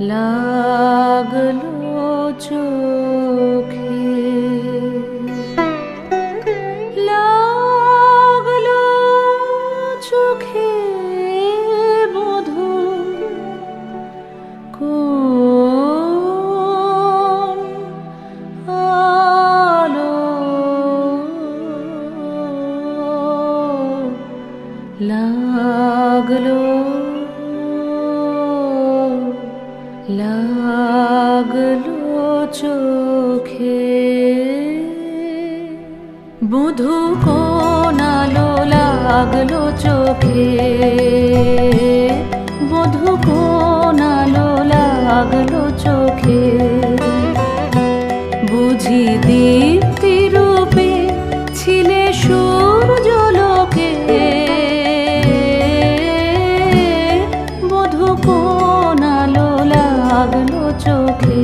লাগলো চোখে, লাগলো চোখে বধূ কোন আলো, লাগলো লাগলো চোখে বধূ কোন আলো, লাগলো চোখে বধূ কোন আলো, লাগলো চোখে বুঝি দীপ্তি রূপে ছিলে সূর্যলোকে, বধূ কোন আলো, লাগলো চোখে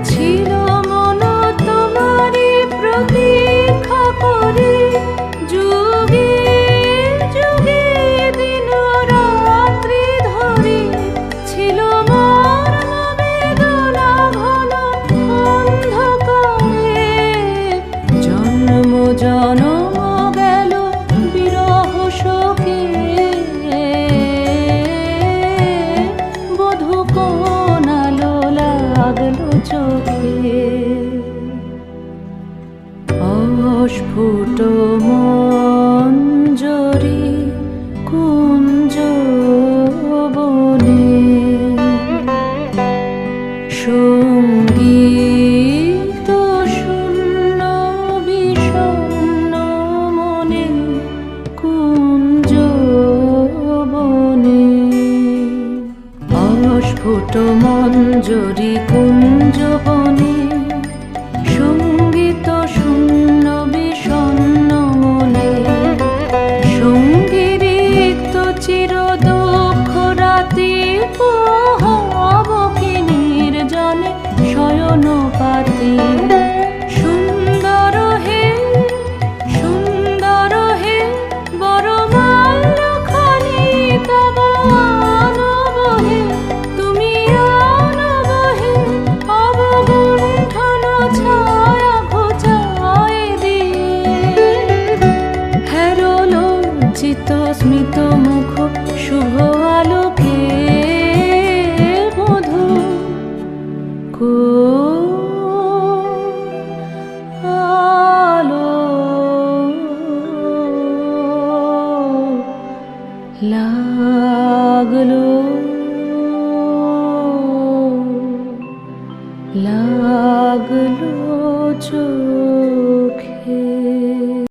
ছিল মন তোমারি প্রতীক্ষা করে, যুগে যুগে দিন রাত্রি ধরে ছিল মোর বেদনা ঘন অন্ধকারে, জন্ম জনম গেল বিরহ শোকে, বধূ কোন আলো, লাগলো চোখে অস্ফুট মঞ্জরি কুঞ্জ বনে, সঙ্গীত শূন্য বিষণ্ণ মনে কুঞ্জ বনে, অস্ফুট মঞ্জরি কুঞ্জ বনে, সঙ্গীত শূন্য বিষণ্ণ মনে, সঙ্গীরিক্ত চির দুঃখ রাতি পোহাবকি নির্জনে শয়ন পাতি, সুন্দর হে সুন্দর হে বড় মাল্যখানি তব আনব হে, তুমি আনব হে অবগুণ্ঠন ছায়া ঘোচায় দিয়ে, হেরো লজ্জিত স্মিত মুখ শুভ আলোকে, বধূ কোন আলো, লাগলো লাগলো চোখে।